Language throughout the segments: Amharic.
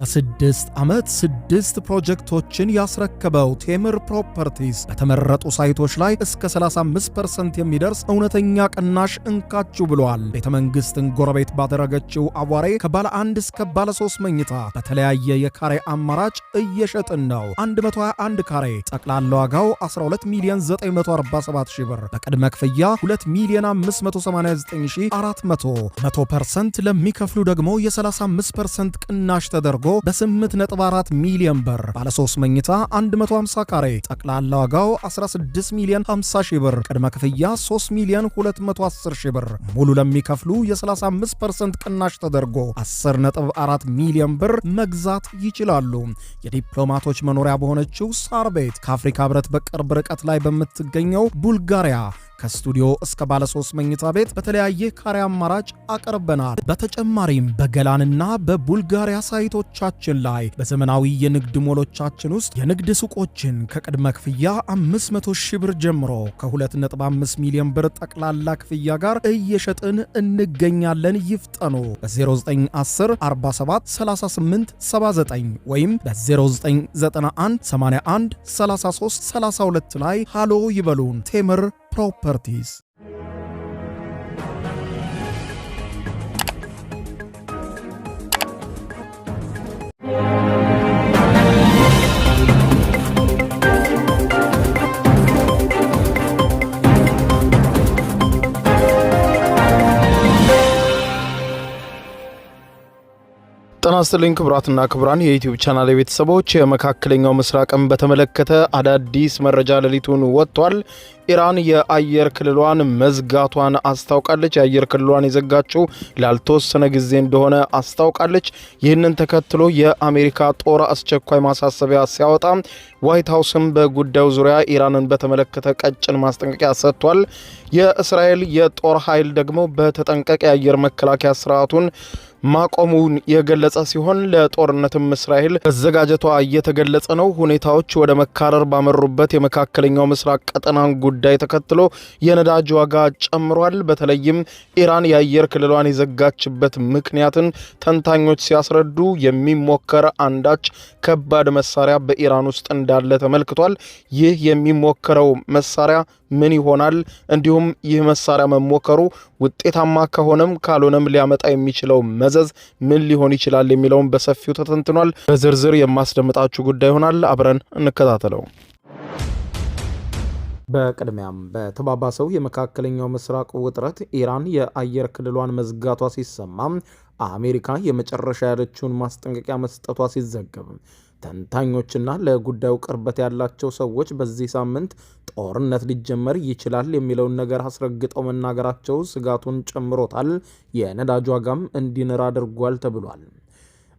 በ6 ዓመት 6 ፕሮጀክቶችን ያስረከበው ቴምር ፕሮፐርቲስ በተመረጡ ሳይቶች ላይ እስከ 35% የሚደርስ እውነተኛ ቅናሽ እንካችሁ ብሏል። ቤተ መንግስትን ጎረቤት ባደረገችው አዋሬ ከባለ 1 እስከ ባለ 3 መኝታ በተለያየ የካሬ አማራጭ እየሸጥን ነው። 121 ካሬ ጠቅላላ ዋጋው 12 ሚሊዮን 947 ሺህ ብር በቅድመ ክፍያ 2 ሚሊዮን 589,400 100% ለሚከፍሉ ደግሞ የ35% ቅናሽ ተደርጎ በ8.4 ሚሊዮን ብር ባለ 3 መኝታ 150 ካሬ ጠቅላላ ዋጋው 16 ሚሊዮን 50 ሺህ ብር ቅድመ ክፍያ 3 ሚሊዮን 210 ሺህ ብር ሙሉ ለሚከፍሉ የ35% ቅናሽ ተደርጎ 10.4 ሚሊዮን ብር መግዛት ይችላሉ። የዲፕሎማቶች መኖሪያ በሆነችው ሳር ቤት ከአፍሪካ ህብረት በቅርብ ርቀት ላይ በምትገኘው ቡልጋሪያ ከስቱዲዮ እስከ ባለ 3 መኝታ ቤት በተለያየ ካሬ አማራጭ አቀርበናል። በተጨማሪም በገላንና በቡልጋሪያ ሳይቶቻችን ላይ በዘመናዊ የንግድ ሞሎቻችን ውስጥ የንግድ ሱቆችን ከቅድመ ክፍያ 500 ሺህ ብር ጀምሮ ከ2.5 ሚሊዮን ብር ጠቅላላ ክፍያ ጋር እየሸጥን እንገኛለን። ይፍጠኑ። በ0910 47 38 79 ወይም በ0991 81 33 32 ላይ ሃሎ ይበሉን። ቴምር ፕሮፐርቲስ። ጤና ይስጥልኝ ክቡራትና ክቡራን የዩቲዩብ ቻናል ቤተሰቦች፣ የመካከለኛው ምስራቅን በተመለከተ አዳዲስ መረጃ ሌሊቱን ወጥቷል። ኢራን የአየር ክልሏን መዝጋቷን አስታውቃለች። የአየር ክልሏን የዘጋችው ላልተወሰነ ጊዜ እንደሆነ አስታውቃለች። ይህንን ተከትሎ የአሜሪካ ጦር አስቸኳይ ማሳሰቢያ ሲያወጣ ዋይት ሃውስም በጉዳዩ ዙሪያ ኢራንን በተመለከተ ቀጭን ማስጠንቀቂያ ሰጥቷል። የእስራኤል የጦር ኃይል ደግሞ በተጠንቀቅ የአየር መከላከያ ስርዓቱን ማቆሙን የገለጸ ሲሆን ለጦርነትም እስራኤል መዘጋጀቷ እየተገለጸ ነው። ሁኔታዎች ወደ መካረር ባመሩበት የመካከለኛው ምስራቅ ቀጠናን ጉዳይ ተከትሎ የነዳጅ ዋጋ ጨምሯል። በተለይም ኢራን የአየር ክልሏን የዘጋችበት ምክንያትን ተንታኞች ሲያስረዱ የሚሞከር አንዳች ከባድ መሳሪያ በኢራን ውስጥ እንዳለ ተመልክቷል። ይህ የሚሞከረው መሳሪያ ምን ይሆናል? እንዲሁም ይህ መሳሪያ መሞከሩ ውጤታማ ከሆነም ካልሆነም ሊያመጣ የሚችለው መዘዝ ምን ሊሆን ይችላል የሚለውን በሰፊው ተተንትኗል። በዝርዝር የማስደምጣችሁ ጉዳይ ይሆናል። አብረን እንከታተለው። በቅድሚያም በተባባሰው የመካከለኛው ምስራቅ ውጥረት ኢራን የአየር ክልሏን መዝጋቷ ሲሰማ አሜሪካ የመጨረሻ ያለችውን ማስጠንቀቂያ መስጠቷ ሲዘገብ ተንታኞችና ለጉዳዩ ቅርበት ያላቸው ሰዎች በዚህ ሳምንት ጦርነት ሊጀመር ይችላል የሚለውን ነገር አስረግጠው መናገራቸው ስጋቱን ጨምሮታል። የነዳጅ ዋጋም እንዲንር አድርጓል ተብሏል።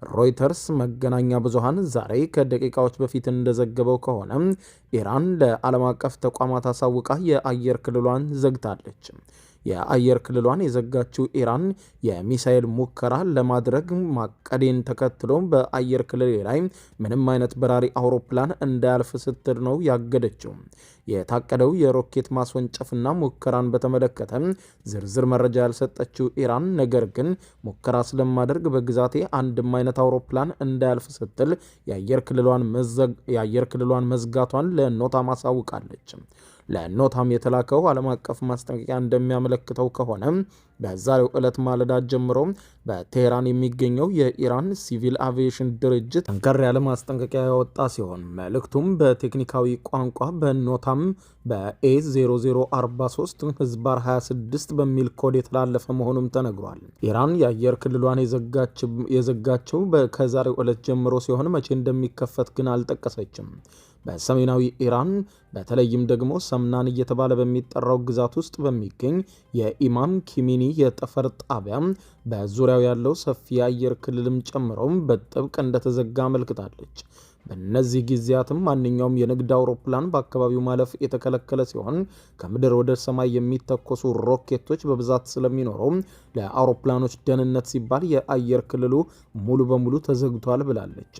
ሮይተርስ መገናኛ ብዙሃን ዛሬ ከደቂቃዎች በፊት እንደዘገበው ከሆነ ኢራን ለዓለም አቀፍ ተቋማት አሳውቃ የአየር ክልሏን ዘግታለች። የአየር ክልሏን የዘጋችው ኢራን የሚሳኤል ሙከራ ለማድረግ ማቀዴን ተከትሎ በአየር ክልል ላይ ምንም አይነት በራሪ አውሮፕላን እንዳያልፍ ስትል ነው ያገደችው። የታቀደው የሮኬት ማስወንጨፍና ሙከራን በተመለከተ ዝርዝር መረጃ ያልሰጠችው ኢራን ነገር ግን ሙከራ ስለማደርግ በግዛቴ አንድም አይነት አውሮፕላን እንዳያልፍ ስትል የአየር ክልሏን መዝጋቷን ለኖታም አሳውቃለች። ለኖታም የተላከው ዓለም አቀፍ ማስጠንቀቂያ እንደሚያመለክተው ከሆነ በዛሬው ዕለት ማለዳ ጀምሮ በቴህራን የሚገኘው የኢራን ሲቪል አቪዬሽን ድርጅት ጠንከር ያለ ማስጠንቀቂያ ያወጣ ሲሆን መልእክቱም በቴክኒካዊ ቋንቋ በኖታም በA0043 ህዝባር 26 በሚል ኮድ የተላለፈ መሆኑም ተነግሯል። ኢራን የአየር ክልሏን የዘጋቸው ከዛሬው ዕለት ጀምሮ ሲሆን መቼ እንደሚከፈት ግን አልጠቀሰችም። በሰሜናዊ ኢራን በተለይም ደግሞ ሰምናን እየተባለ በሚጠራው ግዛት ውስጥ በሚገኝ የኢማም ኪሚኒ የጠፈር ጣቢያ በዙሪያው ያለው ሰፊ የአየር ክልልም ጨምሮም በጥብቅ እንደተዘጋ አመልክታለች። በእነዚህ ጊዜያትም ማንኛውም የንግድ አውሮፕላን በአካባቢው ማለፍ የተከለከለ ሲሆን ከምድር ወደ ሰማይ የሚተኮሱ ሮኬቶች በብዛት ስለሚኖረው ለአውሮፕላኖች ደህንነት ሲባል የአየር ክልሉ ሙሉ በሙሉ ተዘግቷል ብላለች።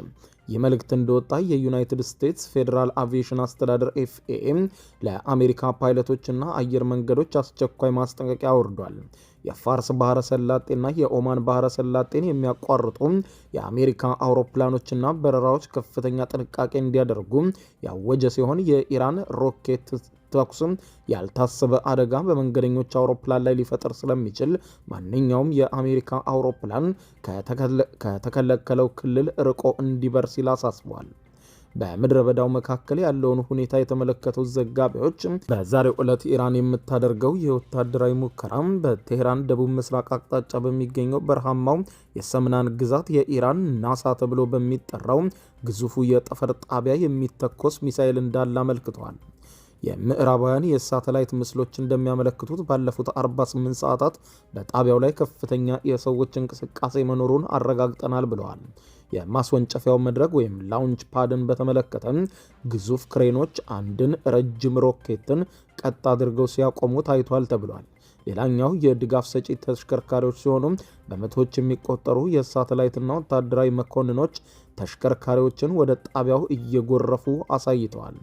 ይህ መልእክት እንደወጣ የዩናይትድ ስቴትስ ፌዴራል አቪዬሽን አስተዳደር FAA ለአሜሪካ ፓይለቶችና አየር መንገዶች አስቸኳይ ማስጠንቀቂያ አውርዷል። የፋርስ ባህረ ሰላጤና የኦማን ባህረ ሰላጤን የሚያቋርጡ የአሜሪካ አውሮፕላኖችና በረራዎች ከፍተኛ ጥንቃቄ እንዲያደርጉ ያወጀ ሲሆን የኢራን ሮኬት ተኩስም ያልታሰበ አደጋ በመንገደኞች አውሮፕላን ላይ ሊፈጥር ስለሚችል ማንኛውም የአሜሪካ አውሮፕላን ከተከለከለው ክልል ርቆ እንዲበር ሲል አሳስቧል። በምድረ በዳው መካከል ያለውን ሁኔታ የተመለከቱት ዘጋቢዎች በዛሬው ዕለት ኢራን የምታደርገው የወታደራዊ ሙከራ በቴህራን ደቡብ ምስራቅ አቅጣጫ በሚገኘው በረሃማው የሰምናን ግዛት የኢራን ናሳ ተብሎ በሚጠራው ግዙፉ የጠፈር ጣቢያ የሚተኮስ ሚሳኤል እንዳለ አመልክተዋል። የምዕራባውያን የሳተላይት ምስሎች እንደሚያመለክቱት ባለፉት 48 ሰዓታት በጣቢያው ላይ ከፍተኛ የሰዎች እንቅስቃሴ መኖሩን አረጋግጠናል ብለዋል። የማስወንጨፊያው መድረክ ወይም ላውንች ፓድን በተመለከተ ግዙፍ ክሬኖች አንድን ረጅም ሮኬትን ቀጥ አድርገው ሲያቆሙ ታይቷል ተብሏል። ሌላኛው የድጋፍ ሰጪ ተሽከርካሪዎች ሲሆኑ በመቶዎች የሚቆጠሩ የሳተላይትና ወታደራዊ መኮንኖች ተሽከርካሪዎችን ወደ ጣቢያው እየጎረፉ አሳይተዋል።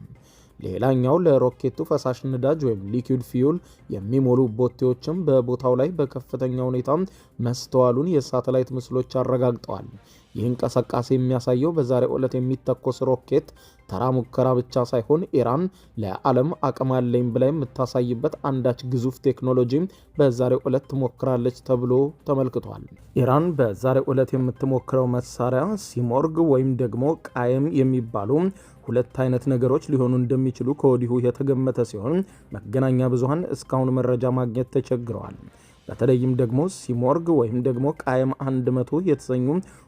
ሌላኛው ለሮኬቱ ፈሳሽ ነዳጅ ወይም ሊኩዊድ ፊውል የሚሞሉ ቦቴዎችም በቦታው ላይ በከፍተኛ ሁኔታ መስተዋሉን የሳተላይት ምስሎች አረጋግጠዋል። ይህ እንቅስቃሴ የሚያሳየው በዛሬው ዕለት የሚተኮስ ሮኬት ተራ ሙከራ ብቻ ሳይሆን ኢራን ለዓለም አቅም አለኝ ብላ የምታሳይበት አንዳች ግዙፍ ቴክኖሎጂ በዛሬው ዕለት ትሞክራለች ተብሎ ተመልክቷል። ኢራን በዛሬው ዕለት የምትሞክረው መሳሪያ ሲሞርግ ወይም ደግሞ ቃየም የሚባሉ ሁለት አይነት ነገሮች ሊሆኑ እንደሚችሉ ከወዲሁ የተገመተ ሲሆን መገናኛ ብዙሃን እስካሁን መረጃ ማግኘት ተቸግረዋል። በተለይም ደግሞ ሲሞርግ ወይም ደግሞ ቃየም 100 የተሰኙ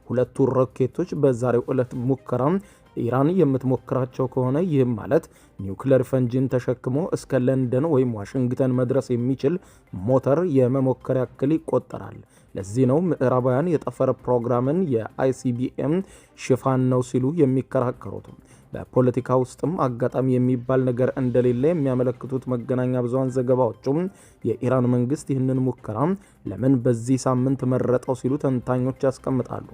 ሁለቱ ሮኬቶች በዛሬው ዕለት ሙከራ ኢራን የምትሞክራቸው ከሆነ ይህም ማለት ኒውክሌር ፈንጂን ተሸክሞ እስከ ለንደን ወይም ዋሽንግተን መድረስ የሚችል ሞተር የመሞከር ያክል ይቆጠራል። ለዚህ ነው ምዕራባውያን የጠፈር ፕሮግራምን የአይሲቢኤም ሽፋን ነው ሲሉ የሚከራከሩት። በፖለቲካ ውስጥም አጋጣሚ የሚባል ነገር እንደሌለ የሚያመለክቱት መገናኛ ብዙሃን ዘገባዎችም የኢራን መንግስት ይህንን ሙከራ ለምን በዚህ ሳምንት መረጠው ሲሉ ተንታኞች ያስቀምጣሉ።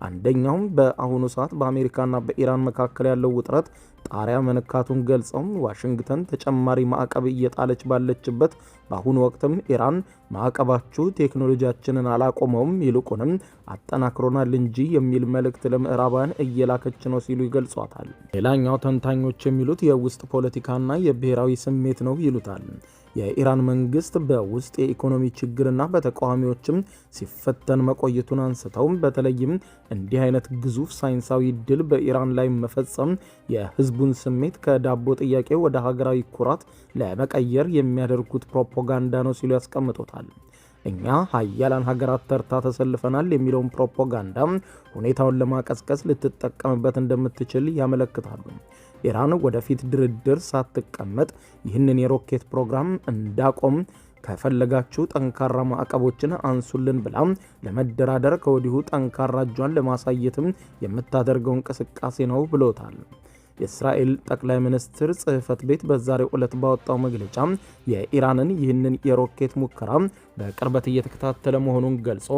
አንደኛውም በአሁኑ ሰዓት በአሜሪካና በኢራን መካከል ያለው ውጥረት ጣሪያ መነካቱን ገልጸው ዋሽንግተን ተጨማሪ ማዕቀብ እየጣለች ባለችበት በአሁኑ ወቅትም ኢራን ማዕቀባችሁ ቴክኖሎጂያችንን አላቆመውም ይልቁንም አጠናክሮናል እንጂ የሚል መልእክት ለምዕራባውያን እየላከች ነው ሲሉ ይገልጿታል። ሌላኛው ተንታኞች የሚሉት የውስጥ ፖለቲካና የብሔራዊ ስሜት ነው ይሉታል። የኢራን መንግስት በውስጥ የኢኮኖሚ ችግርና በተቃዋሚዎችም ሲፈተን መቆየቱን አንስተው በተለይም እንዲህ አይነት ግዙፍ ሳይንሳዊ ድል በኢራን ላይ መፈጸም የህዝቡን ስሜት ከዳቦ ጥያቄ ወደ ሀገራዊ ኩራት ለመቀየር የሚያደርጉት ፕሮፓጋንዳ ነው ሲሉ ያስቀምጡታል። እኛ ሀያላን ሀገራት ተርታ ተሰልፈናል የሚለውን ፕሮፓጋንዳ ሁኔታውን ለማቀዝቀዝ ልትጠቀምበት እንደምትችል ያመለክታሉ። ኢራን ወደፊት ድርድር ሳትቀመጥ ይህንን የሮኬት ፕሮግራም እንዳቆም ከፈለጋችሁ ጠንካራ ማዕቀቦችን አንሱልን ብላ ለመደራደር ከወዲሁ ጠንካራ እጇን ለማሳየትም የምታደርገው እንቅስቃሴ ነው ብሎታል። የእስራኤል ጠቅላይ ሚኒስትር ጽሕፈት ቤት በዛሬው ዕለት ባወጣው መግለጫ የኢራንን ይህንን የሮኬት ሙከራ በቅርበት እየተከታተለ መሆኑን ገልጾ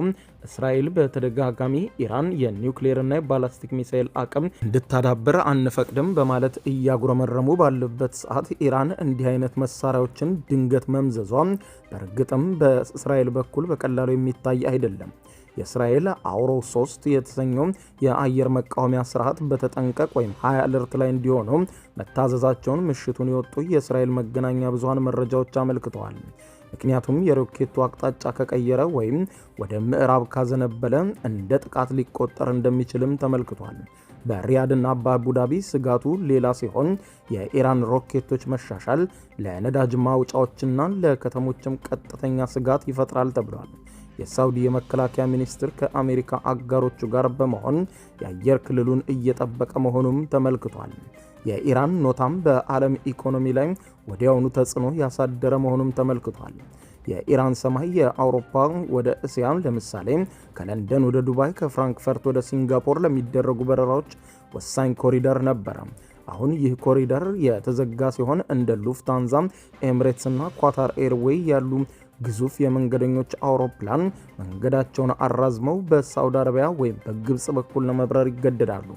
እስራኤል በተደጋጋሚ ኢራን የኒውክሌርና የባላስቲክ ሚሳኤል አቅም እንድታዳብር አንፈቅድም በማለት እያጉረመረሙ ባለበት ሰዓት ኢራን እንዲህ አይነት መሳሪያዎችን ድንገት መምዘዟ በእርግጥም በእስራኤል በኩል በቀላሉ የሚታይ አይደለም። የእስራኤል አውሮ 3 የተሰኘው የአየር መቃወሚያ ስርዓት በተጠንቀቅ ወይም ሃይ አለርት ላይ እንዲሆኑ መታዘዛቸውን ምሽቱን የወጡ የእስራኤል መገናኛ ብዙሃን መረጃዎች አመልክተዋል። ምክንያቱም የሮኬቱ አቅጣጫ ከቀየረ ወይም ወደ ምዕራብ ካዘነበለ እንደ ጥቃት ሊቆጠር እንደሚችልም ተመልክቷል። በሪያድና በአቡዳቢ ስጋቱ ሌላ ሲሆን የኢራን ሮኬቶች መሻሻል ለነዳጅ ማውጫዎችና ለከተሞችም ቀጥተኛ ስጋት ይፈጥራል ተብሏል። የሳውዲ የመከላከያ ሚኒስትር ከአሜሪካ አጋሮቹ ጋር በመሆን የአየር ክልሉን እየጠበቀ መሆኑም ተመልክቷል። የኢራን ኖታም በዓለም ኢኮኖሚ ላይ ወዲያውኑ ተጽዕኖ ያሳደረ መሆኑም ተመልክቷል። የኢራን ሰማይ የአውሮፓ ወደ እስያ ለምሳሌ ከለንደን ወደ ዱባይ፣ ከፍራንክፈርት ወደ ሲንጋፖር ለሚደረጉ በረራዎች ወሳኝ ኮሪደር ነበረ። አሁን ይህ ኮሪደር የተዘጋ ሲሆን እንደ ሉፍታንዛ፣ ኤምሬትስ እና ኳታር ኤርዌይ ያሉ ግዙፍ የመንገደኞች አውሮፕላን መንገዳቸውን አራዝመው በሳውዲ አረቢያ ወይም በግብጽ በኩል ለመብረር ይገደዳሉ።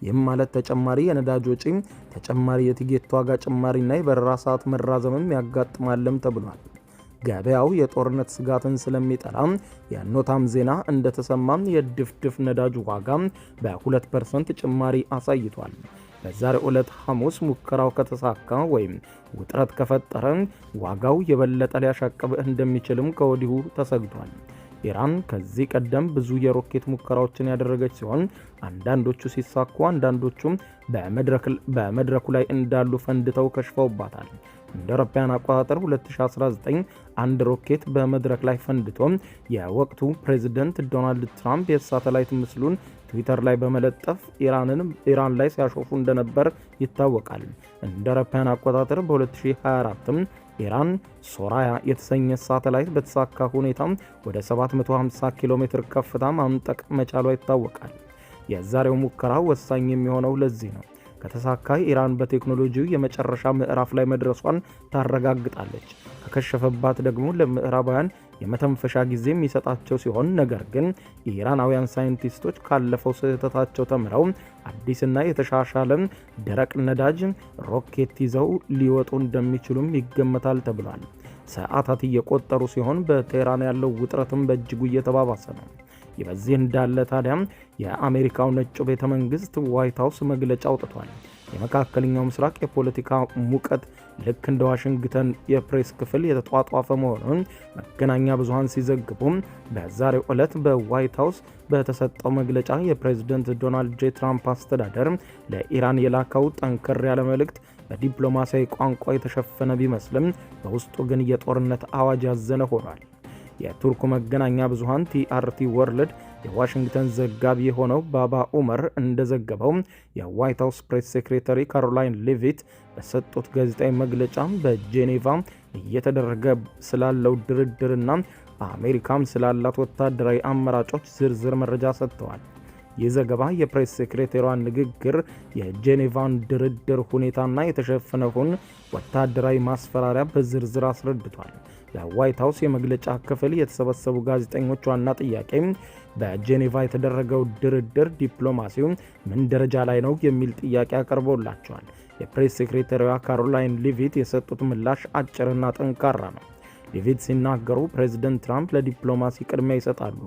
ይህም ማለት ተጨማሪ የነዳጅ ወጪ፣ ተጨማሪ የቲኬት ዋጋ ጭማሪና የበረራ ሰዓት መራዘምም ያጋጥማልም ተብሏል። ገበያው የጦርነት ስጋትን ስለሚጠላ የኖታም ዜና እንደተሰማም የድፍድፍ ነዳጅ ዋጋ በ2% ጭማሪ አሳይቷል። በዛሬው ዕለት ሐሙስ ሙከራው ከተሳካ ወይም ውጥረት ከፈጠረ ዋጋው የበለጠ ሊያሻቅብ እንደሚችልም ከወዲሁ ተሰግቷል። ኢራን ከዚህ ቀደም ብዙ የሮኬት ሙከራዎችን ያደረገች ሲሆን አንዳንዶቹ ሲሳኩ አንዳንዶቹም በመድረኩ ላይ እንዳሉ ፈንድተው ከሽፈውባታል። እንደ አውሮፓውያን አቆጣጠር 2019 አንድ ሮኬት በመድረክ ላይ ፈንድቶ የወቅቱ ፕሬዝደንት ዶናልድ ትራምፕ የሳተላይት ምስሉን ትዊተር ላይ በመለጠፍ ኢራን ላይ ሲያሾፉ እንደነበር ይታወቃል። እንደ አውሮፓውያን አቆጣጠር በ2024 ኢራን ሶራያ የተሰኘ ሳተላይት በተሳካ ሁኔታ ወደ 750 ኪሎ ሜትር ከፍታ ማምጠቅ መቻሏ ይታወቃል። የዛሬው ሙከራ ወሳኝ የሚሆነው ለዚህ ነው። ከተሳካ ኢራን በቴክኖሎጂው የመጨረሻ ምዕራፍ ላይ መድረሷን ታረጋግጣለች። ከከሸፈባት ደግሞ ለምዕራባውያን የመተንፈሻ ጊዜ የሚሰጣቸው ሲሆን ነገር ግን የኢራናውያን ሳይንቲስቶች ካለፈው ስህተታቸው ተምረው አዲስና የተሻሻለ ደረቅ ነዳጅ ሮኬት ይዘው ሊወጡ እንደሚችሉም ይገመታል ተብሏል። ሰዓታት እየቆጠሩ ሲሆን በቴህራን ያለው ውጥረትም በእጅጉ እየተባባሰ ነው። በዚህ እንዳለ ታዲያ የአሜሪካው ነጩ ቤተ መንግስት ዋይት ሃውስ መግለጫ አውጥቷል። የመካከለኛው ምስራቅ የፖለቲካ ሙቀት ልክ እንደ ዋሽንግተን የፕሬስ ክፍል የተጧጧፈ መሆኑን መገናኛ ብዙሃን ሲዘግቡ በዛሬው ዕለት በዋይት ሃውስ በተሰጠው መግለጫ የፕሬዝደንት ዶናልድ ጄ ትራምፕ አስተዳደር ለኢራን የላከው ጠንከር ያለ መልእክት በዲፕሎማሲያዊ ቋንቋ የተሸፈነ ቢመስልም በውስጡ ግን የጦርነት አዋጅ ያዘለ ሆኗል። የቱርኩ መገናኛ ብዙሃን ቲአርቲ ወርልድ የዋሽንግተን ዘጋቢ የሆነው ባባ ኡመር እንደዘገበው የዋይት ሃውስ ፕሬስ ሴክሬታሪ ካሮላይን ሌቪት በሰጡት ጋዜጣዊ መግለጫ በጄኔቫ እየተደረገ ስላለው ድርድርና አሜሪካም ስላላት ወታደራዊ አማራጮች ዝርዝር መረጃ ሰጥተዋል። ይህ ዘገባ የፕሬስ ሴክሬታሪዋን ንግግር፣ የጄኔቫን ድርድር ሁኔታና የተሸፈነውን ወታደራዊ ማስፈራሪያ በዝርዝር አስረድቷል። ለዋይት ሃውስ የመግለጫ ክፍል የተሰበሰቡ ጋዜጠኞች ዋና ጥያቄ በጄኔቫ የተደረገው ድርድር ዲፕሎማሲው ምን ደረጃ ላይ ነው የሚል ጥያቄ አቀርቦላቸዋል። የፕሬስ ሴክሬታሪዋ ካሮላይን ሌቪት የሰጡት ምላሽ አጭርና ጠንካራ ነው። ሌቪት ሲናገሩ ፕሬዝደንት ትራምፕ ለዲፕሎማሲ ቅድሚያ ይሰጣሉ፣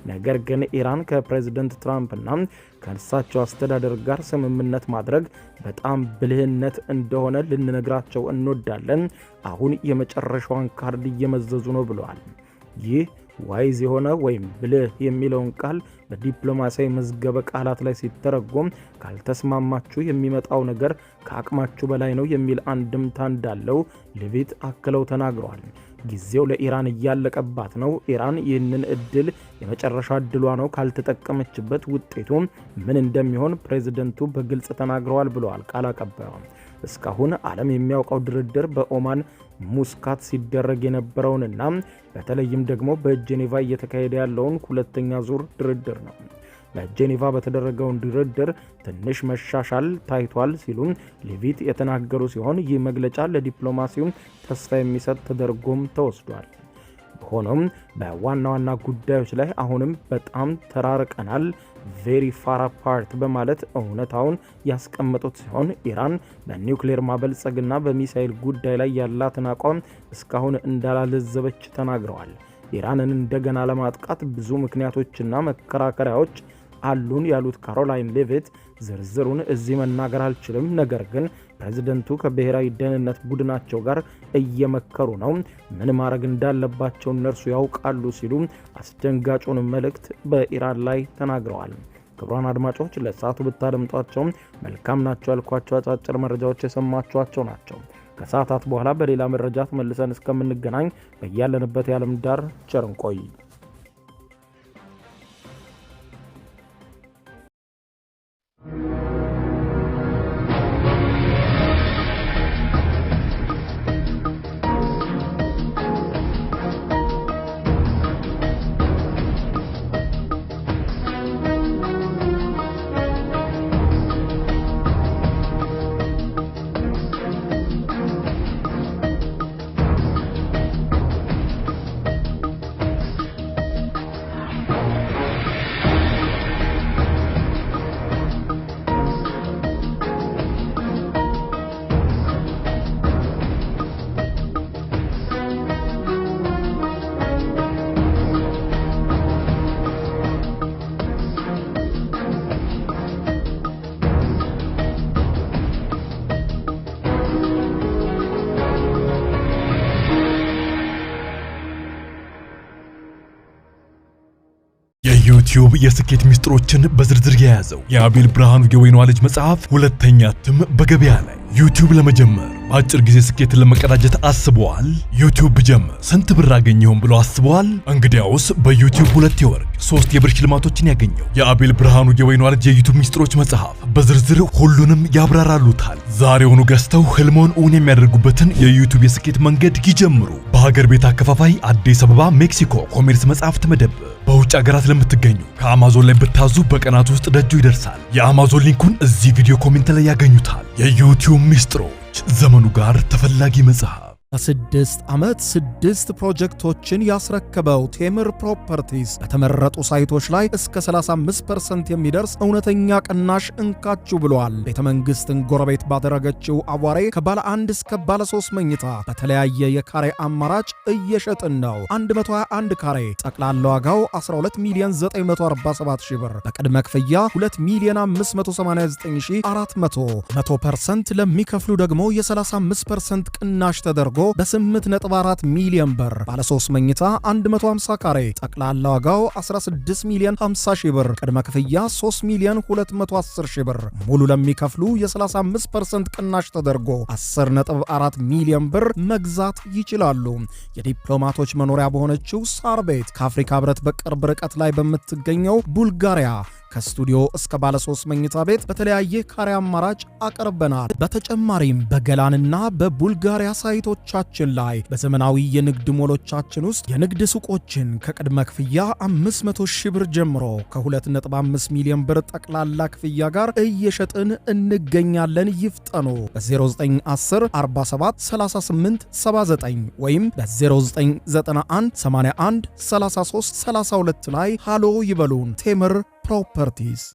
ነገር ግን ኢራን ከፕሬዝደንት ትራምፕና ከእርሳቸው አስተዳደር ጋር ስምምነት ማድረግ በጣም ብልህነት እንደሆነ ልንነግራቸው እንወዳለን። አሁን የመጨረሻዋን ካርድ እየመዘዙ ነው ብለዋል። ይህ ዋይዝ የሆነ ወይም ብልህ የሚለውን ቃል በዲፕሎማሲያዊ መዝገበ ቃላት ላይ ሲተረጎም ካልተስማማችሁ የሚመጣው ነገር ከአቅማችሁ በላይ ነው የሚል አንድምታ እንዳለው ሌቪት አክለው ተናግረዋል። ጊዜው ለኢራን እያለቀባት ነው። ኢራን ይህንን እድል የመጨረሻ እድሏ ነው። ካልተጠቀመችበት ውጤቱ ምን እንደሚሆን ፕሬዝደንቱ በግልጽ ተናግረዋል ብለዋል ቃል አቀባዩ። እስካሁን ዓለም የሚያውቀው ድርድር በኦማን ሙስካት ሲደረግ የነበረውንና በተለይም ደግሞ በጄኔቫ እየተካሄደ ያለውን ሁለተኛ ዙር ድርድር ነው። በጄኔቫ በተደረገውን ድርድር ትንሽ መሻሻል ታይቷል ሲሉ ሌቪት የተናገሩ ሲሆን ይህ መግለጫ ለዲፕሎማሲው ተስፋ የሚሰጥ ተደርጎም ተወስዷል። ሆኖም በዋና ዋና ጉዳዮች ላይ አሁንም በጣም ተራርቀናል፣ ቬሪ ፋር አፓርት በማለት እውነታውን ያስቀመጡት ሲሆን ኢራን በኒውክሌር ማበልጸግና በሚሳኤል ጉዳይ ላይ ያላትን አቋም እስካሁን እንዳላለዘበች ተናግረዋል። ኢራንን እንደገና ለማጥቃት ብዙ ምክንያቶችና መከራከሪያዎች አሉን ያሉት ካሮላይን ሌቪት ዝርዝሩን እዚህ መናገር አልችልም፣ ነገር ግን ፕሬዝደንቱ ከብሔራዊ ደህንነት ቡድናቸው ጋር እየመከሩ ነው፣ ምን ማድረግ እንዳለባቸው እነርሱ ያውቃሉ ሲሉ አስደንጋጩን መልእክት በኢራን ላይ ተናግረዋል። ክቡራን አድማጮች ለሰዓቱ ብታደምጧቸው መልካም ናቸው ያልኳቸው አጫጭር መረጃዎች የሰማችኋቸው ናቸው። ከሰዓታት በኋላ በሌላ መረጃ ተመልሰን እስከምንገናኝ በያለንበት የዓለም ዳር ቸር እንቆይ። የዩቲዩብ የስኬት ሚስጥሮችን በዝርዝር የያዘው የአቤል ብርሃኑ የወይኗ ልጅ መጽሐፍ ሁለተኛ እትም በገበያ ላይ። ዩቲዩብ ለመጀመር በአጭር ጊዜ ስኬትን ለመቀዳጀት አስበዋል? ዩቲዩብ ብጀምር ስንት ብር አገኘሁም ብሎ አስበዋል? እንግዲያውስ በዩቲዩብ 2 የወርቅ 3 የብር ሽልማቶችን ያገኘው የአቤል ብርሃኑ የወይኗ ልጅ የዩቲዩብ ሚስጥሮች መጽሐፍ በዝርዝር ሁሉንም ያብራራሉታል። ዛሬውኑ ገዝተው ህልሞን እውን የሚያደርጉበትን የዩቲዩብ የስኬት መንገድ ይጀምሩ። በሀገር ቤት አከፋፋይ አዲስ አበባ ሜክሲኮ ኮሜርስ መጽሐፍት መደብር። በውጭ ሀገራት ለምትገኙ ከአማዞን ላይ ብታዙ በቀናት ውስጥ ደጁ ይደርሳል። የአማዞን ሊንኩን እዚህ ቪዲዮ ኮሜንት ላይ ያገኙታል። የዩቲዩብ ሚስጥሮች፣ ዘመኑ ጋር ተፈላጊ መጽሐፍ። በ6 ዓመት 6 ፕሮጀክቶችን ያስረከበው ቴምር ፕሮፐርቲስ በተመረጡ ሳይቶች ላይ እስከ 35% የሚደርስ እውነተኛ ቅናሽ እንካችሁ ብሏል። ቤተ መንግስትን ጎረቤት ባደረገችው አዋሬ ከባለ 1 እስከ ባለ 3 መኝታ በተለያየ የካሬ አማራጭ እየሸጥን ነው። 121 ካሬ ጠቅላላ ዋጋው 12,947,000 ብር፣ በቅድመ ክፍያ 2,589,400፣ 100% ለሚከፍሉ ደግሞ የ35% ቅናሽ ተደርጎ በ8.4 ሚሊዮን ብር ባለ 3 መኝታ 150 ካሬ ጠቅላላ ዋጋው 16,050,000 ብር፣ ቅድመ ክፍያ 3,210,000 ብር፣ ሙሉ ለሚከፍሉ የ35% ቅናሽ ተደርጎ 10.4 ሚሊዮን ብር መግዛት ይችላሉ። የዲፕሎማቶች መኖሪያ በሆነችው ሳር ቤት ከአፍሪካ ህብረት በቅርብ ርቀት ላይ በምትገኘው ቡልጋሪያ ከስቱዲዮ እስከ ባለ 3 መኝታ ቤት በተለያየ ካሬ አማራጭ አቀርበናል። በተጨማሪም በገላንና በቡልጋሪያ ሳይቶቻችን ላይ በዘመናዊ የንግድ ሞሎቻችን ውስጥ የንግድ ሱቆችን ከቅድመ ክፍያ 500,000 ብር ጀምሮ ከ2.5 ሚሊዮን ብር ጠቅላላ ክፍያ ጋር እየሸጥን እንገኛለን። ይፍጠኑ። በ0910 47 38 79 ወይም በ0991 81 33 32 ላይ ሃሎ ይበሉን። ቴምር Properties